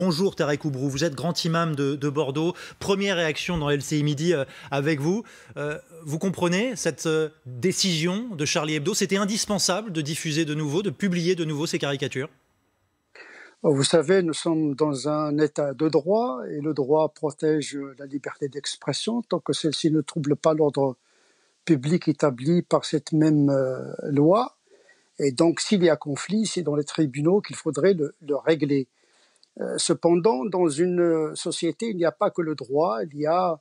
Bonjour Tarek Oubrou, vous êtes grand imam de Bordeaux. Première réaction dans LCI Midi avec vous. Vous comprenez cette décision de Charlie Hebdo? C'était indispensable de diffuser de nouveau, de publier de nouveau ces caricatures? Vous savez, nous sommes dans un état de droit et le droit protège la liberté d'expression tant que celle-ci ne trouble pas l'ordre public établi par cette même loi. Et donc, s'il y a conflit, c'est dans les tribunaux qu'il faudrait le régler. Cependant, dans une société, il n'y a pas que le droit, il y a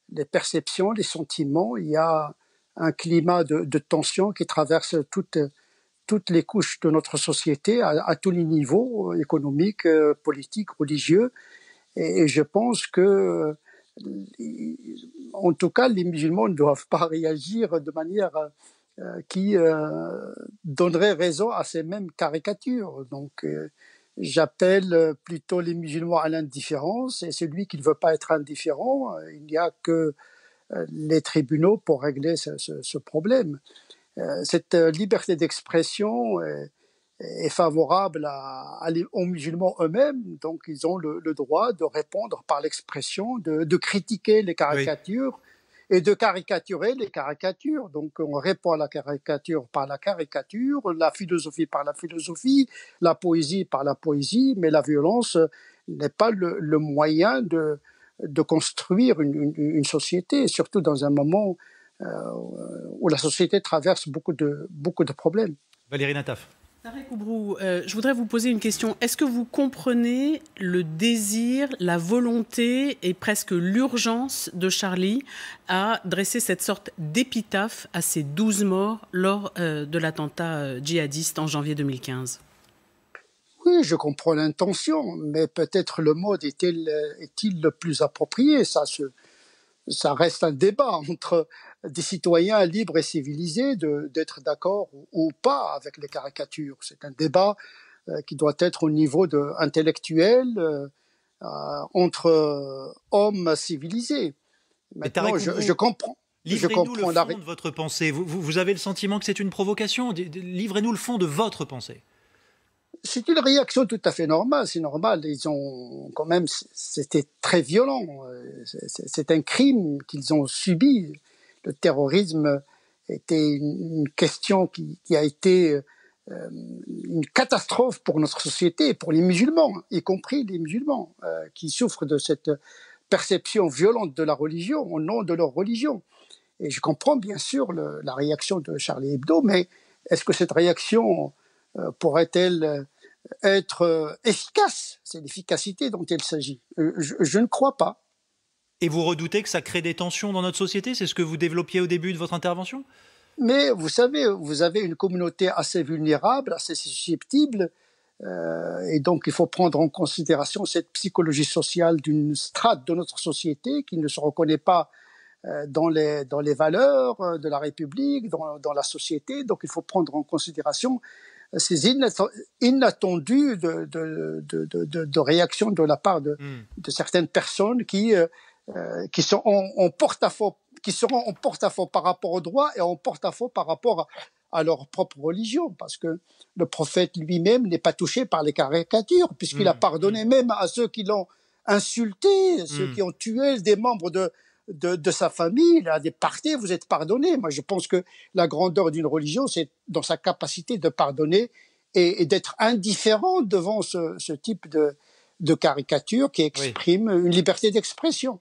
les perceptions, les sentiments, il y a un climat de tension qui traverse toutes les couches de notre société, à tous les niveaux, économiques, politiques, religieux. Et je pense que, en tout cas, les musulmans ne doivent pas réagir de manière qui donnerait raison à ces mêmes caricatures. Donc, j'appelle plutôt les musulmans à l'indifférence, et celui qui ne veut pas être indifférent, il n'y a que les tribunaux pour régler ce problème. Cette liberté d'expression est favorable aux musulmans eux-mêmes, donc ils ont le droit de répondre par l'expression, de critiquer les Oui. caricatures et de caricaturer les caricatures. Donc on répond à la caricature par la caricature, la philosophie par la philosophie, la poésie par la poésie, mais la violence n'est pas le moyen de construire une société, surtout dans un moment où la société traverse beaucoup de problèmes. Valérie Nataf. Tarek Oubrou, je voudrais vous poser une question. Est-ce que vous comprenez le désir, la volonté et presque l'urgence de Charlie à dresser cette sorte d'épitaphe à ses 12 morts lors de l'attentat djihadiste en janvier 2015 ? Oui, je comprends l'intention, mais peut-être le mode est-il le plus approprié. Ça reste un débat entre des citoyens libres et civilisés d'être d'accord ou pas avec les caricatures. C'est un débat qui doit être au niveau intellectuel entre hommes civilisés. Maintenant, je comprends. Livrez-nous le fond de votre pensée. Vous avez le sentiment que c'est une provocation? Livrez-nous le fond de votre pensée. C'est une réaction tout à fait normale, c'est normal. Ils ont quand même, c'était très violent. C'est un crime qu'ils ont subi. Le terrorisme était une question qui a été une catastrophe pour notre société, pour les musulmans, y compris les musulmans, qui souffrent de cette perception violente de la religion au nom de leur religion. Et je comprends bien sûr la réaction de Charlie Hebdo, mais est-ce que cette réaction pourrait-elle être efficace? C'est l'efficacité dont il s'agit. Je ne crois pas. Et vous redoutez que ça crée des tensions dans notre société? C'est ce que vous développiez au début de votre intervention? Mais vous savez, vous avez une communauté assez vulnérable, assez susceptible, et donc il faut prendre en considération cette psychologie sociale d'une strate de notre société qui ne se reconnaît pas dans les valeurs de la République, dans la société. Donc il faut prendre en considération ces inattendus de réactions de la part de certaines personnes qui seront en porte-à-faux par rapport au droit et en porte-à-faux par rapport à leur propre religion, parce que le prophète lui-même n'est pas touché par les caricatures, puisqu'il a pardonné même à ceux qui l'ont insulté, ceux qui ont tué des membres de sa famille. Il a dit partez, vous êtes pardonnés. Moi, je pense que la grandeur d'une religion, c'est dans sa capacité de pardonner et d'être indifférent devant ce type de caricature qui exprime une liberté d'expression.